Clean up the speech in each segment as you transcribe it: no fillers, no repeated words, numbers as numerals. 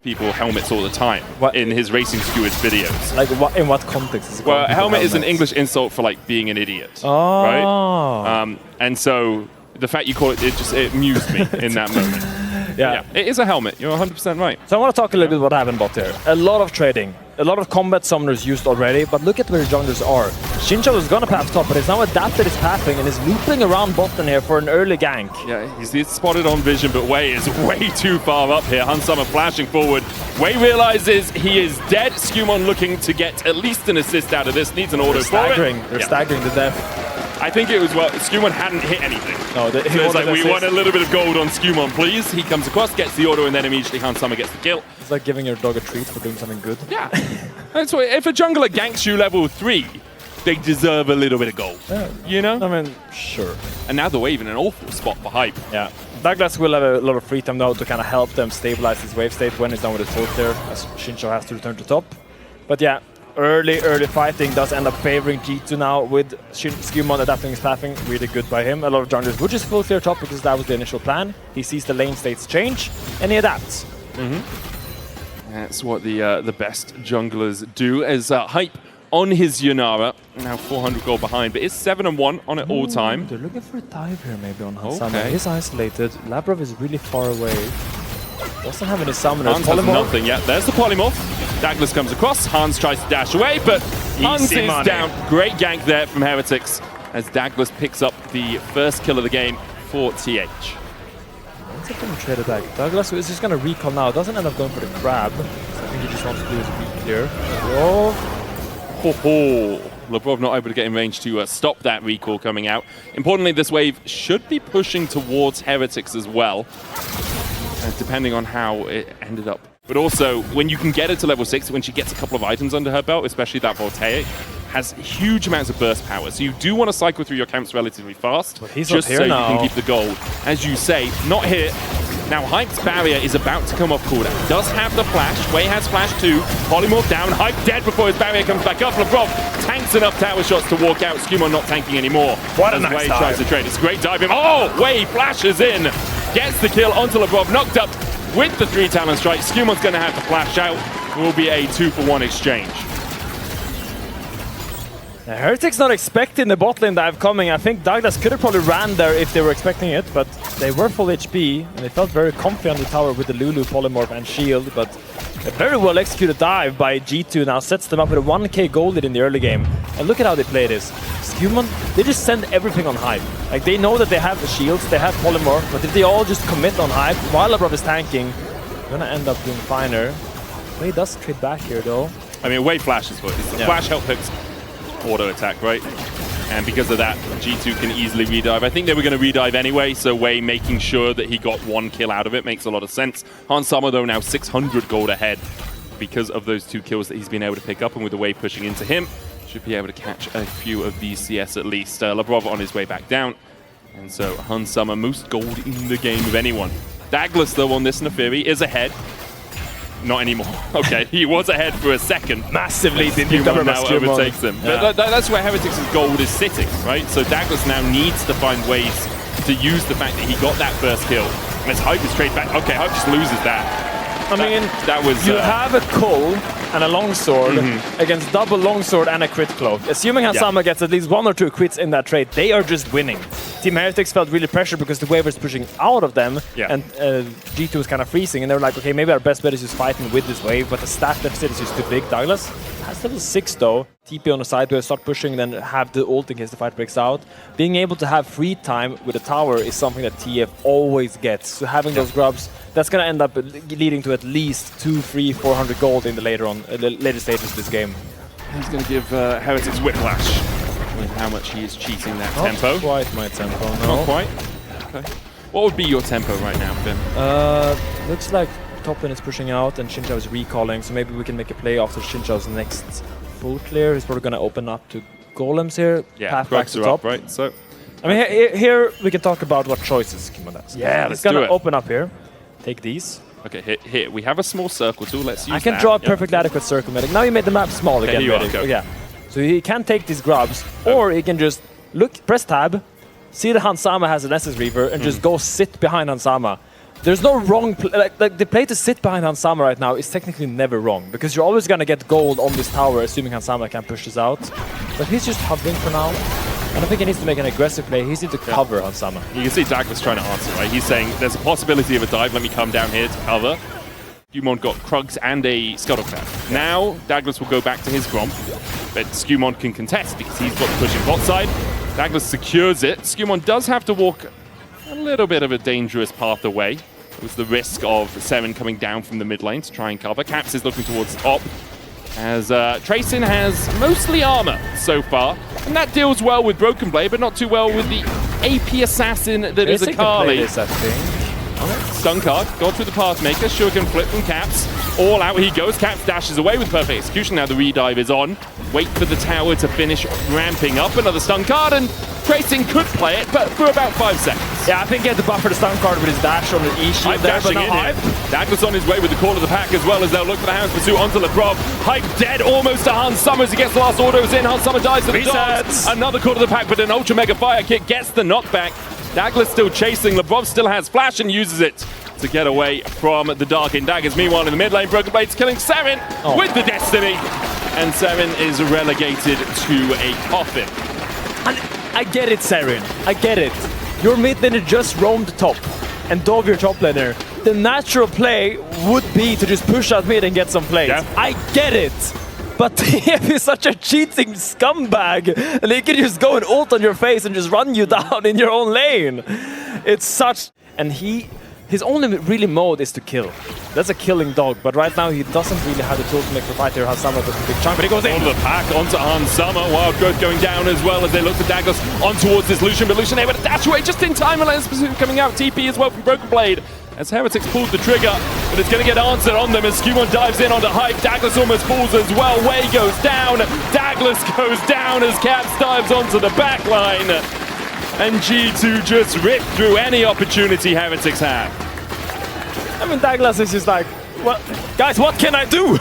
people helmets all the time in his racing stewards videos. Like in what context is it? Well, helmet is an English insult for like being an idiot, right? And so the fact you call it, it amused me in that moment. Yeah, it is a helmet. You're 100% right. So I want to talk a little bit what happened bot here. A lot of trading, a lot of combat summoners used already, but look at where the junglers are. Shincha was gonna path top, but he's now adapted his pathing and is looping around bottom here for an early gank. Yeah, he's spotted on vision, but Wei is way too far up here. Hansama flashing forward. Wei realizes he is dead. Skumon looking to get at least an assist out of this. Needs an auto for it. They're staggering to death. I think it was, well, Skumon hadn't hit anything. No, so it's like, we want a little bit of gold on Skumon, please. He comes across, gets the auto, and then immediately Hansama gets the kill. It's like giving your dog a treat for doing something good. Yeah. That's why if a jungler ganks you level 3, they deserve a little bit of gold. Yeah. You know? I mean, sure. And now the wave in an awful spot for hype. Yeah. Douglas will have a lot of free time now to kind of help them stabilize this wave state when he's done with his ult there, as Shincho has to return to top. But yeah, early fighting does end up favoring G2 now with Skumon adapting his pathing. Really good by him. A lot of junglers would just full clear top because that was the initial plan. He sees the lane states change and he adapts. That's what the best junglers do. As hype on his Yunara, now 400 gold behind, but it's 7-1 on it all time. They're looking for a dive here maybe on Hansama. He's isolated. Labrov is really far away. Doesn't have any summoners. Hans has nothing yet. There's the polymorph. Douglas comes across. Hans tries to dash away, but Hans is down. Great gank there from Heretics as Douglas picks up the first kill of the game for TH. What's it going to trade it back? Douglas is just going to recall now. Doesn't end up going for the grab. So I think he just wants to do his re-clear. Labrov not able to get in range to stop that recall coming out. Importantly, this wave should be pushing towards Heretics as well, depending on how it ended up. But also, when you can get her to level 6, when she gets a couple of items under her belt, especially that Voltaic, has huge amounts of burst power. So you do want to cycle through your camps relatively fast, just so you can keep the gold. As you say, not here. Now, Hype's barrier is about to come off cooldown. Does have the flash. Wei has flash too. Polymorph down. Hype dead before his barrier comes back up. Labrov tanks enough tower shots to walk out. Skumon not tanking anymore. What a nice Wei tries to trade. It's a great dive. Oh, Wei flashes in. Gets the kill onto Labrov. Knocked up with the 3 Talon Strike. Skumon's going to have to flash out. It will be a 2-for-1 exchange. Heretics not expecting the bot lane dive coming. I think Douglas could have probably ran there if they were expecting it, but they were full HP and they felt very comfy on the tower with the Lulu, Polymorph and Shield, but a very well executed dive by G2 now sets them up with a 1k gold lead in the early game. And look at how they play this. Skumon, they just send everything on Hype. Like, they know that they have the shields, they have Polymorph, but if they all just commit on Hype while Labrov is tanking, they're gonna end up doing finer. Wei does trade back here though. I mean, Wei flashes for it. The flash help hooks auto attack, right? And because of that, G2 can easily redive. I think they were going to redive anyway, so Wei making sure that he got 1 kill out of it makes a lot of sense. Hansama, though, now 600 gold ahead because of those 2 kills that he's been able to pick up, and with the Wei pushing into him, should be able to catch a few of these CS at least. Labrov on his way back down, and so Hansama, most gold in the game of anyone. Douglas, though, on this Neferi is ahead. Not anymore. Okay, he was ahead for a second. Massively. Skumon now overtakes him. Yeah. But that's where Heretics' gold is sitting, right? So Douglas now needs to find ways to use the fact that he got that first kill. And as Hype is straight back, okay, Hype just loses that. I mean, that was, you have a Cole and a longsword against double longsword and a crit cloak. Assuming Hansama gets at least 1 or 2 crits in that trade, they are just winning. Team Heretics felt really pressured because the wave was pushing out of them, and G2 was kind of freezing, and they were like, okay, maybe our best bet is just fighting with this wave, but the stat deficit is just too big. Douglas has level 6 though. TP on the side where start pushing, then have the ult in case the fight breaks out. Being able to have free time with a tower is something that TF always gets. So having those grubs, that's going to end up leading to at least 200, 300, 400 gold in the later stages of this game. He's going to give Heretics whiplash with how much he is cheating that tempo. Not quite my tempo, no. Not quite? Okay. What would be your tempo right now, Finn? Looks like top lane is pushing out and Shincha is recalling, so maybe we can make a play after Shincha's next full clear. He's probably going to open up to golems here. Yeah, path back to top. Right? So, I mean, here we can talk about what choices Skumon has. Yeah, let's do it. He's going to open up here. Take these. Okay, here we have a small circle tool. Let's use I can draw a perfectly adequate circle medic. Now you made the map small again. Yeah. So he can take these grubs, or he can just look, press tab, see that Hansama has an Estus Reaver, and just go sit behind Hansama. There's no wrong like the play to sit behind Hansama right now is technically never wrong, because you're always gonna get gold on this tower, assuming Hansama can push this out. But he's just hovering for now. I don't think he needs to make an aggressive play. He needs to cover Hansama. You can see Douglas trying to answer, right? He's saying there's a possibility of a dive. Let me come down here to cover. Skewmon got Krugs and a Scuttlecraft. Now Douglas will go back to his Gromp, but Skewmon can contest because he's got the pushing bot side. Douglas secures it. Skewmon does have to walk a little bit of a dangerous path away. It was the risk of Seren coming down from the mid lane to try and cover. Caps is looking towards top, as Tracin has mostly armor so far, and that deals well with Broken Blade, but not too well with the AP assassin that is Akali. Stun card, got through the Pathmaker, Shuriken flip from Caps. All out he goes, Caps dashes away with perfect execution. Now the redive is on. Wait for the tower to finish ramping up. Another stun card, and Tracin could play it, but for about 5 seconds. Yeah, I think he had to buffer the stun card with his dash on the E-shield there, but now Hype. Douglas on his way with the call of the pack, as well as they'll look for the Hound's Pursuit onto Lebrov. Hype dead, almost to Hans Summer as he gets the last autos in. Hans Summer dies to the dogs. Another call of the pack, but an Ultra Mega Fire Kick gets the knockback. Douglas still chasing. Lebrov still has flash and uses it to get away from the Dark Daggers. Meanwhile, in the mid lane, Broken Blade's killing Seren with the Destiny. And Seren is relegated to a coffin. And I get it, Seren. I get it. Your mid laner just roamed the top and dove your top laner. The natural play would be to just push out mid and get some plays. Yeah. I get it. But TF is such a cheating scumbag, and he can just go and ult on your face and just run you down in your own lane. It's such... And his only really mode is to kill. That's a killing dog, but right now he doesn't really have the tools to make the fight here. Hans Summer does a big chunk, but he goes in. On the pack, onto Hans Summer. Wild Growth going down as well as they look to Douglas on towards this Lucian, but Lucian able to dash away just in time. Relentless Pursuit coming out. TP as well from Broken Blade. As Heretics pulled the trigger, but it's going to get answered on them as Skewmon dives in onto Hype. Douglas almost falls as well. Way goes down. Douglas goes down as Caps dives onto the back line. And G2 just ripped through any opportunity Heretics have. I mean, Douglas is just like, well, guys, what can I do?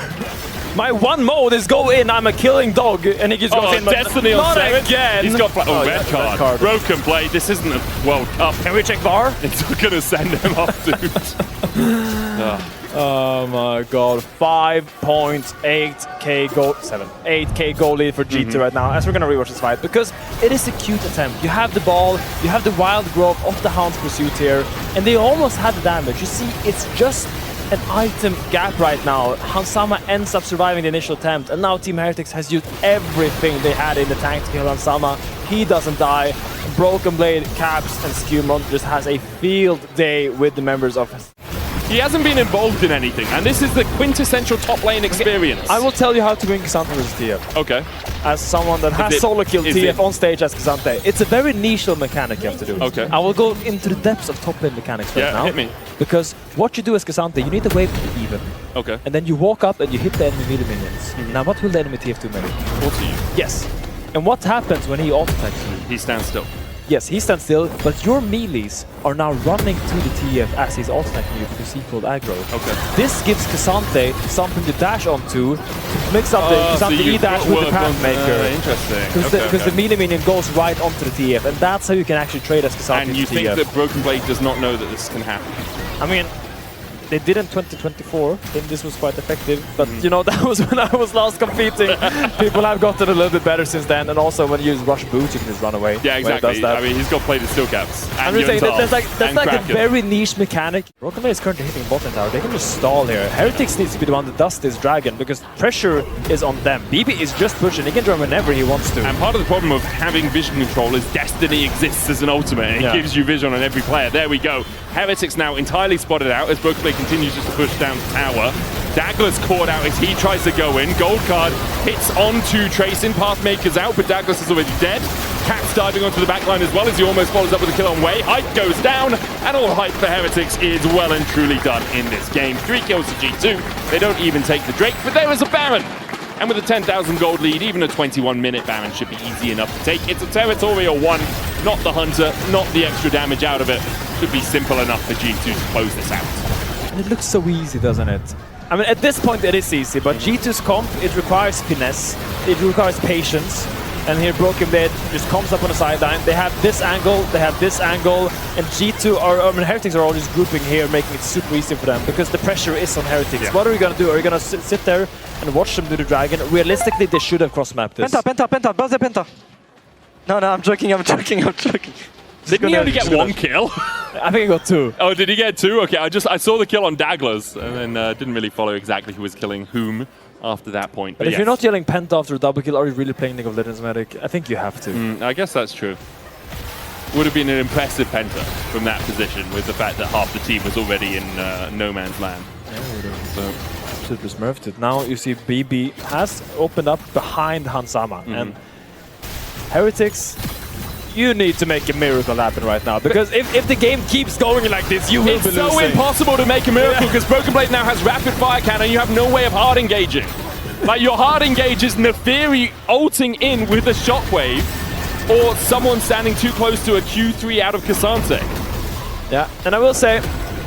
My one mode is go in, I'm a killing dog, and he just goes in. Destiny on not Seren. Again. He's got red card. Broken Blade. This isn't a World Cup. Can we check VAR? It's going to send him off, dude. Oh my god. 5.8k goal, 8k goal lead for G2 right now, as we're gonna rewatch this fight, because it is a cute attempt. You have the ball, you have the wild growth of the Hound's Pursuit here, and they almost had the damage. You see, it's just an item gap right now. Hans Summer ends up surviving the initial attempt, and now Team Heretics has used everything they had in the tank to kill Hans Summer. He doesn't die. Broken Blade, Caps, and Skewmon just has a field day with the members of his. He hasn't been involved in anything, and this is the quintessential top lane experience. Okay, I will tell you how to win K'Sante versus TF. Okay. As someone that has solo killed TF on stage as K'Sante. It's a very niche mechanic you have to do. Okay. I will go into the depths of top lane mechanics right now. Hit me. Because what you do as K'Sante, you need to wave to be even. Okay. And then you walk up and you hit the enemy melee minions. Now what will the enemy TF2 melee? What to you? Yes. And what happens when he auto-attacks you? He stands still. Yes, he stands still, but your melees are now running to the TF as he's auto-attacking you because he pulled aggro. Okay. This gives K'Sante something to dash onto, mix up the K'Sante E-dash with the Pathmaker. Interesting. Because the melee minion goes right onto the TF, and that's how you can actually trade as K'Sante. And you think that Broken Blade does not know that this can happen? I mean, they did in 2024, then this was quite effective, but you know, that was when I was last competing. People have gotten a little bit better since then, and also when you use Rush Boots, you can just run away. Yeah, exactly. I mean, he's got plated steel caps. I'm just saying, that's like a very niche mechanic. Broken Blade is currently hitting bottom tower. They can just stall here. Heretics needs to be the one that does this dragon, because pressure is on them. BB is just pushing. He can draw whenever he wants to. And part of the problem of having vision control is Destiny exists as an ultimate, and it gives you vision on every player. There we go. Heretics now entirely spotted out as Broken Blade continues just to push down the tower. Douglas caught out as he tries to go in. Gold card hits onto Tracin. Pathmaker's out, but Douglas is already dead. Caps diving onto the backline as well as he almost follows up with a kill on Wei. Hype goes down, and all hype for Heretics is well and truly done in this game. 3 kills to G2. They don't even take the Drake, but there is a Baron. And with a 10,000 gold lead, even a 21-minute Baron should be easy enough to take. It's a territorial one, not the Hunter, not the extra damage out of it. Should be simple enough for G2 to close this out. And it looks so easy, doesn't it? I mean, at this point it is easy, but G2's comp, it requires finesse, it requires patience. And here Broken Blade just comes up on the sideline. They have this angle, and G2 Heretics are all just grouping here, making it super easy for them because the pressure is on Heretics. Yeah. What are we gonna do? Are we gonna sit there and watch them do the dragon? Realistically, they should have cross-mapped this. Penta, buzz the penta. No, I'm joking. Didn't he only get one kill? I think he got 2. Oh, did he get 2? Okay, I saw the kill on Dagglers and then didn't really follow exactly who was killing whom after that point. But if you're not yelling Penta after a double kill, are you really playing League of Legends Medic? I think you have to. I guess that's true. Would have been an impressive Penta from that position with the fact that half the team was already in no man's land. Yeah, so absolutely smurfed it. Now you see BB has opened up behind Hansama. And Heretics, you need to make a miracle happen right now. Because if the game keeps going like this, you will be losing. It's so impossible to make a miracle because Broken Blade now has rapid fire cannon. You have no way of hard engaging. Like your hard engage is Neferi ulting in with a shockwave or someone standing too close to a Q3 out of Cassante. Yeah, and I will say,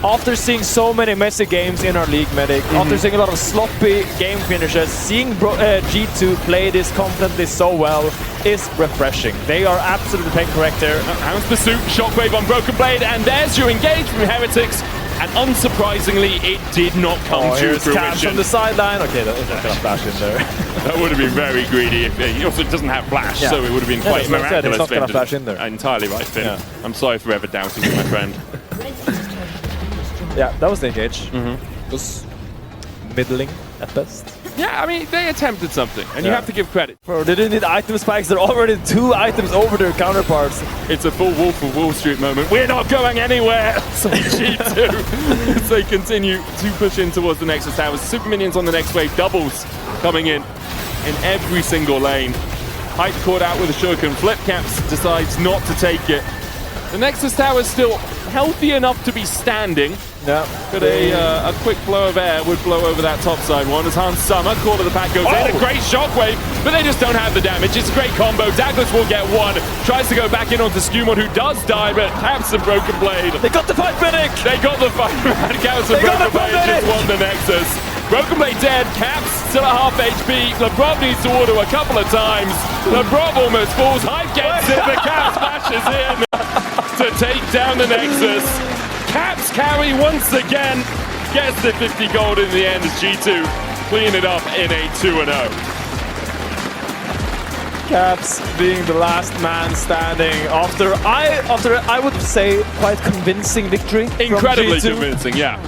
after seeing so many messy games in our league, Medic, after seeing a lot of sloppy game finishes, seeing G2 play this confidently so well is refreshing. They are absolutely playing correct there. Hound's Pursuit, Shockwave on Broken Blade, and there's your engage from Heretics. And unsurprisingly, it did not come to fruition. Cash on the sideline. Okay, that's not gonna flash in there. That would have been very greedy. He also doesn't have flash, so it would have been quite miraculous. It's not gonna flash in there. Entirely right, Finn. Yeah. I'm sorry for ever doubting you, my friend. Yeah, that was the engage. It was middling at best. Yeah, I mean, they attempted something, and you have to give credit. Bro, they didn't need item spikes. They're already 2 items over their counterparts. It's a full Wolf of Wall Street moment. We're not going anywhere! So G2, as they continue to push in towards the Nexus Towers. Super Minions on the next wave, doubles coming in every single lane. Hype caught out with a Shuriken. Flipcaps decides not to take it. The Nexus Tower is still healthy enough to be standing. Yeah. But a quick flow of air would blow over that top side one as Hansama, quarter of the pack goes in. A great shockwave, but they just don't have the damage. It's a great combo. Dagglers will get 1. Tries to go back in onto Skewmon, who does die, but Caps and Broken Blade. They got the fight, Medic! They got the fight. Caps and Broken Blade just won the Nexus. Broken Blade dead. Caps still at half HP. LeBron needs to auto a couple of times. LeBron almost falls. Hype gets it, but Caps flashes in to take down the Nexus. Caps carry once again, gets the 50 gold in the end as G2 clean it up in a 2-0. Caps being the last man standing after I would say quite convincing victory. Incredibly convincing, yeah.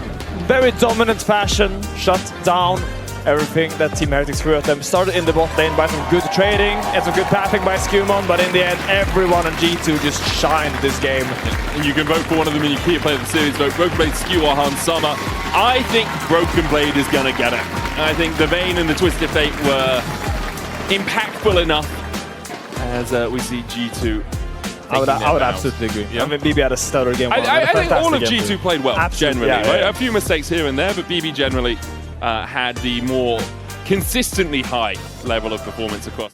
Very dominant fashion, shut down everything that Team Heretics threw at them. Started in the bot lane by some good trading and some good pathing by Skewmon, but in the end, everyone on G2 just shined this game. And you can vote for one of them in your key player of the series vote. Broken Blade, Skew, or Hansama. I think Broken Blade is going to get it. I think the Vayne and the Twisted Fate were impactful enough as we see G2. I would absolutely agree. Yeah. I mean, BB had a stellar game. I think all of G2 played well, generally. Yeah, right? A few mistakes here and there, but BB generally had the more consistently high level of performance across.